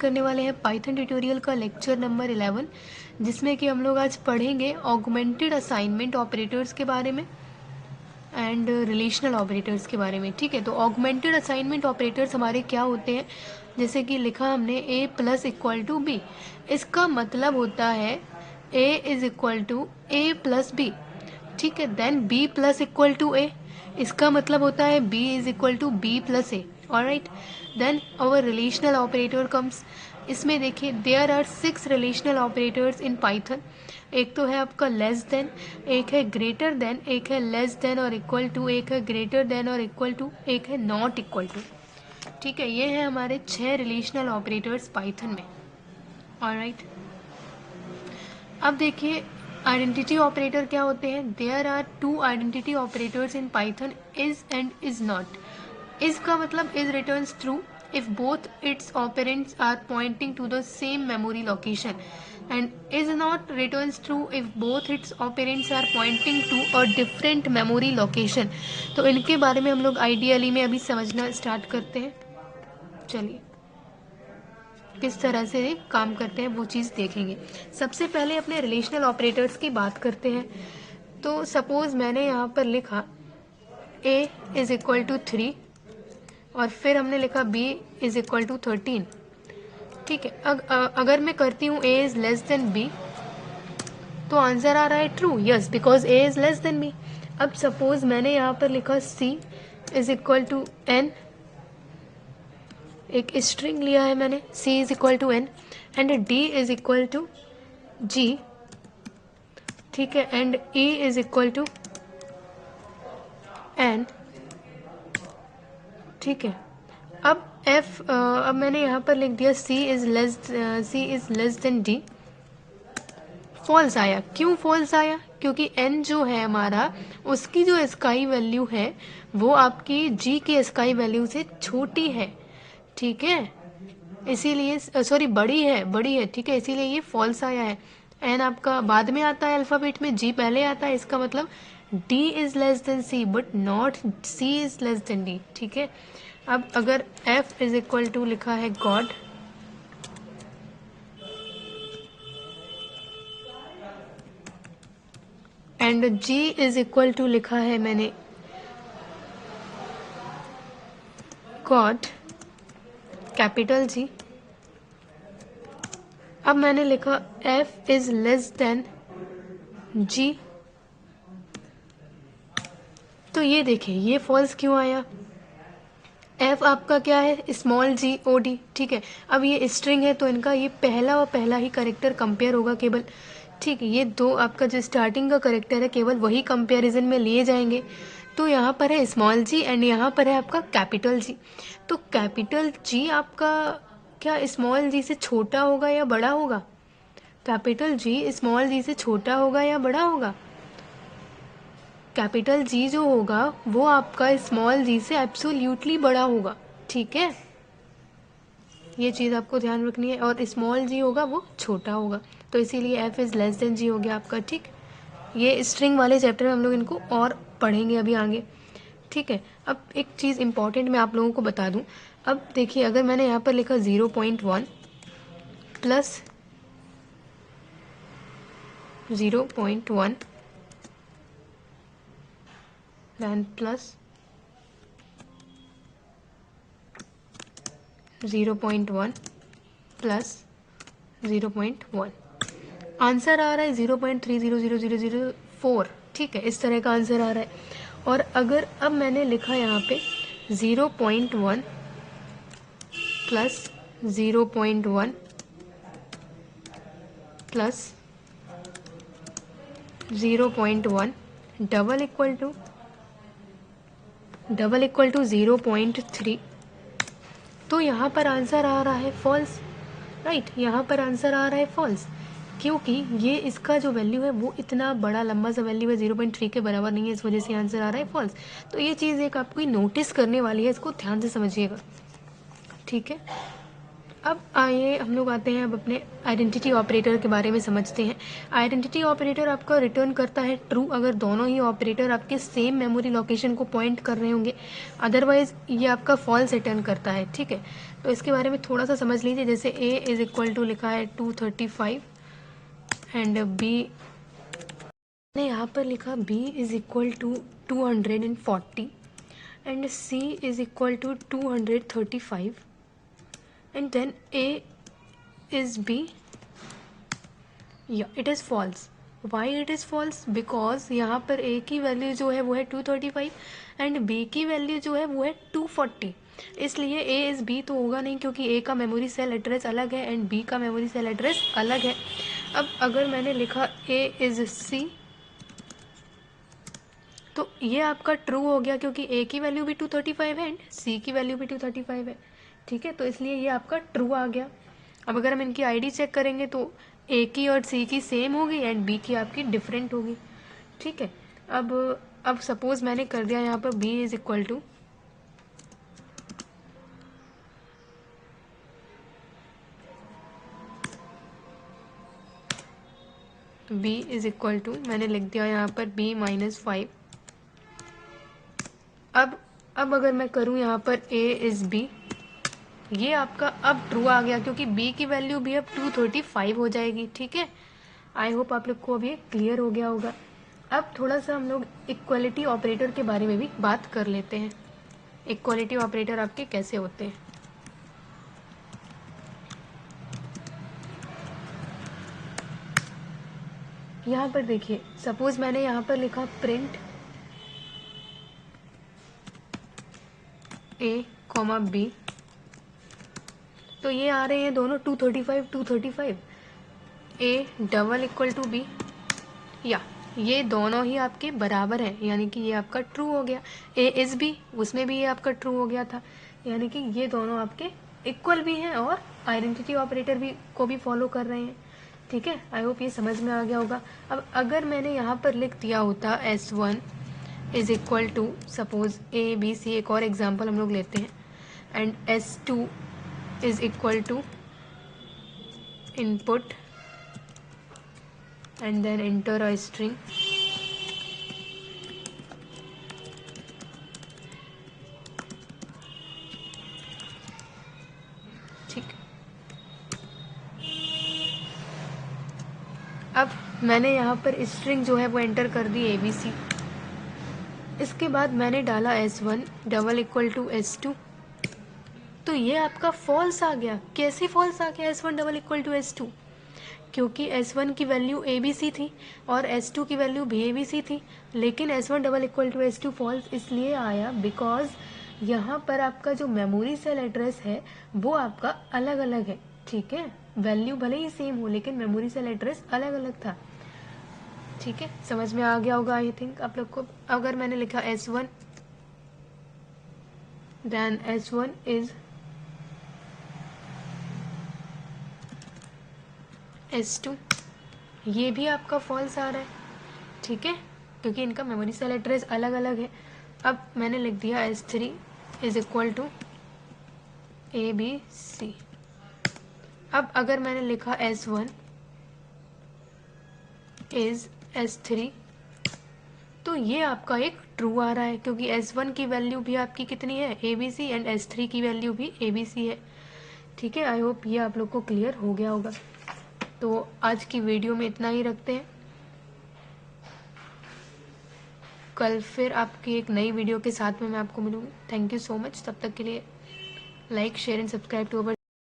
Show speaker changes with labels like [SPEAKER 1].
[SPEAKER 1] करने वाले हैं पाइथन ट्यूटोरियल का लेक्चर नंबर 11, जिसमें कि हम लोग आज पढ़ेंगे ऑगमेंटेड असाइनमेंट ऑपरेटर्स के बारे में एंड रिलेशनल ऑपरेटर्स के बारे में। ठीक है, तो ऑगमेंटेड असाइनमेंट ऑपरेटर्स हमारे क्या होते हैं, जैसे कि लिखा हमने a plus equal to B, इसका मतलब होता है a is equal to A plus B. ठीक है, then b plus equal to a, इसका मतलब होता है b is equal to b plus A. Alright, then our relational operator comes. इसमें देखिए there are 6 relational operators in Python. एक तो है आपका लेस देन, एक है ग्रेटर देन, एक है लेस देन और इक्वल टू, एक है ग्रेटर देन और इक्वल टू, एक है नॉट इक्वल टू। ठीक है, ये है हमारे 6 रिलेशनल ऑपरेटर्स पाइथन में। ऑलराइट, अब देखिए आइडेंटिटी ऑपरेटर क्या होते हैं। There are 2 identity operators in Python, is and is not. Is का मतलब is returns true if both its operands are pointing to the same memory location, and is not returns true if both its operands are pointing to a different memory location। तो इनके बारे में हम लोग ideally में अभी समझना start करते हैं। चलिए किस तरह से काम करते हैं वो चीज़ देखेंगे। सबसे पहले अपने रिलेशनल ऑपरेटर्स की बात करते हैं। तो सपोज मैंने यहाँ पर लिखा a इज इक्वल टू 3 और फिर हमने लिखा b इज इक्वल टू 13। ठीक है, अगर मैं करती हूँ a is less than b, तो आंसर आ रहा है true, yes, because a is less than b। अब सपोज मैंने यहाँ पर लिखा c is equal to n, एक स्ट्रिंग लिया है मैंने, c is equal to n and d is equal to g। ठीक है, and e is equal to n। ठीक है, अब मैंने यहाँ पर लिख दिया c is less than d। False आया, क्यों फॉल्स आया? क्योंकि n जो है हमारा, उसकी जो स्काई वैल्यू है वो आपकी g की स्काई वैल्यू से छोटी है। ठीक है, इसीलिए सॉरी बड़ी है। ठीक है, इसीलिए ये फॉल्स आया है। n आपका बाद में आता है अल्फ़ाबेट में, g पहले आता है, इसका मतलब d is less then c but not c is less than d। ठीक है, अब अगर f इज इक्वल टू लिखा है गॉड, and g is equal to लिखा है मैंने गॉड कैपिटल G। अब मैंने लिखा f is less then g, तो ये देखिए ये फॉल्स क्यों आया? f आपका क्या है? Small g o d। ठीक है, अब ये स्ट्रिंग है तो इनका ये पहला ही करेक्टर कंपेयर होगा केवल। ठीक है, ये दो आपका जो स्टार्टिंग का करेक्टर है केवल वही कंपेरिजन में लिए जाएंगे। तो यहाँ पर है स्मॉल g एंड यहाँ पर है आपका कैपिटल G। तो कैपिटल G आपका क्या स्मॉल g से छोटा होगा या बड़ा होगा? कैपिटल G स्मॉल g से छोटा होगा या बड़ा होगा? कैपिटल G जो होगा वो आपका स्मॉल g से एब्सोल्यूटली बड़ा होगा। ठीक है, ये चीज़ आपको ध्यान रखनी है, और स्मॉल g होगा वो छोटा होगा, तो इसीलिए f is less than g हो गया आपका। ठीक, ये स्ट्रिंग वाले चैप्टर में हम लोग इनको और पढ़ेंगे अभी आगे। ठीक है, अब एक चीज़ इम्पॉर्टेंट मैं आप लोगों को बता दूं। अब देखिए अगर मैंने यहाँ पर लिखा 0.1 plus 0.1 then plus 0.1 plus 0.1, answer आ रहा है 0.300004। ठीक है, इस तरह का आंसर आ रहा है। और अगर अब मैंने लिखा यहाँ पे 0.1 plus 0.1 plus 0.1 double equal to 0.3, तो यहाँ पर आंसर आ रहा है फॉल्स। राइट, यहाँ पर आंसर आ रहा है फॉल्स, क्योंकि ये इसका जो वैल्यू है वो इतना बड़ा लंबा सा वैल्यू है, 0.3 के बराबर नहीं है, इस वजह से आंसर आ रहा है फॉल्स। तो ये चीज़ एक आपको नोटिस करने वाली है, इसको ध्यान से समझिएगा। ठीक है, अब आइए हम लोग आते हैं अब अपने आइडेंटिटी ऑपरेटर के बारे में समझते हैं। आइडेंटिटी ऑपरेटर आपका रिटर्न करता है ट्रू अगर दोनों ही ऑपरेटर आपके सेम मेमोरी लोकेशन को पॉइंट कर रहे होंगे, अदरवाइज ये आपका फॉल्स रिटर्न करता है। ठीक है, तो इसके बारे में थोड़ा सा समझ लीजिए। जैसे ए इज इक्वल टू लिखा है 235 एंड बी ने यहाँ पर लिखा b is equal to 240 and c is equal to 235 and then a is b, yeah it is false. why it is false? because यहाँ पर a की वैल्यू जो है वो है 235 एंड b की वैल्यू जो है वो है 240, इसलिए a इज़ b तो होगा नहीं क्योंकि a का मेमोरी सेल एड्रेस अलग है एंड b का मेमोरी सेल एड्रेस अलग है। अब अगर मैंने लिखा a इज़ c तो ये आपका ट्रू हो गया क्योंकि a की वैल्यू भी 235 है एंड c की वैल्यू भी 235 है। ठीक है, तो इसलिए ये आपका ट्रू आ गया। अब अगर हम इनकी आईडी चेक करेंगे तो a की और c की सेम होगी एंड b की आपकी डिफरेंट होगी। ठीक है, अब सपोज मैंने कर दिया यहाँ पर b इज इक्वल टू मैंने लिख दिया यहाँ पर b -5। अब अगर मैं करूँ यहाँ पर a इज b, ये आपका अब ट्रू आ गया क्योंकि b की वैल्यू भी अब 235 हो जाएगी। ठीक है, आई होप आप लोग को अब ये क्लियर हो गया होगा। अब थोड़ा सा हम लोग इक्वलिटी ऑपरेटर के बारे में भी बात कर लेते हैं। इक्वलिटी ऑपरेटर आपके कैसे होते हैं। यहाँ पर देखिए, सपोज मैंने यहाँ पर लिखा प्रिंट a, b, तो ये आ रहे हैं दोनों 235 a double equal to b, या ये दोनों ही आपके बराबर हैं, यानी कि ये आपका ट्रू हो गया। a इज b, उसमें भी ये आपका ट्रू हो गया था, यानी कि ये दोनों आपके इक्वल भी हैं और आइडेंटिटी ऑपरेटर भी को भी फॉलो कर रहे हैं। ठीक है, आई होप ये समझ में आ गया होगा। अब अगर मैंने यहाँ पर लिख दिया होता S1 is equal to suppose a b c, एक और एग्जाम्पल हम लोग लेते हैं, and S2 is equal to input and then enter a string, ठीक। अब मैंने यहाँ पर स्ट्रिंग जो है वो एंटर कर दी ABC, इसके बाद मैंने डाला S1 double equal to S2, तो ये आपका फॉल्स आ गया। कैसे फॉल्स आ गया S1 double equal to S2? क्योंकि S1 की वैल्यू ABC थी और S2 की वैल्यू भी ABC थी, लेकिन S1 double equal to S2 false इसलिए आया बिकॉज यहाँ पर आपका जो मेमोरी सेल एड्रेस है वो आपका अलग अलग है। ठीक है, वैल्यू भले ही सेम हो लेकिन मेमोरी सेल एड्रेस अलग अलग था। ठीक है, समझ में आ गया होगा आई थिंक आप लोग को। अगर मैंने लिखा S1 then S1 is S2, ये भी आपका फॉल्स आ रहा है। ठीक है, क्योंकि इनका मेमोरी सेल एड्रेस अलग अलग है। अब मैंने लिख दिया S3 is equal to ABC। अब अगर मैंने लिखा S1 इज S3, तो ये आपका एक ट्रू आ रहा है क्योंकि S1 की वैल्यू भी आपकी कितनी है ABC एंड S3 की वैल्यू भी ABC है। ठीक है, आई होप ये आप लोग को क्लियर हो गया होगा। तो आज की वीडियो में इतना ही रखते हैं, कल फिर आपकी एक नई वीडियो के साथ में मैं आपको मिलूंगी। थैंक यू सो मच, तब तक के लिए like share and subscribe to our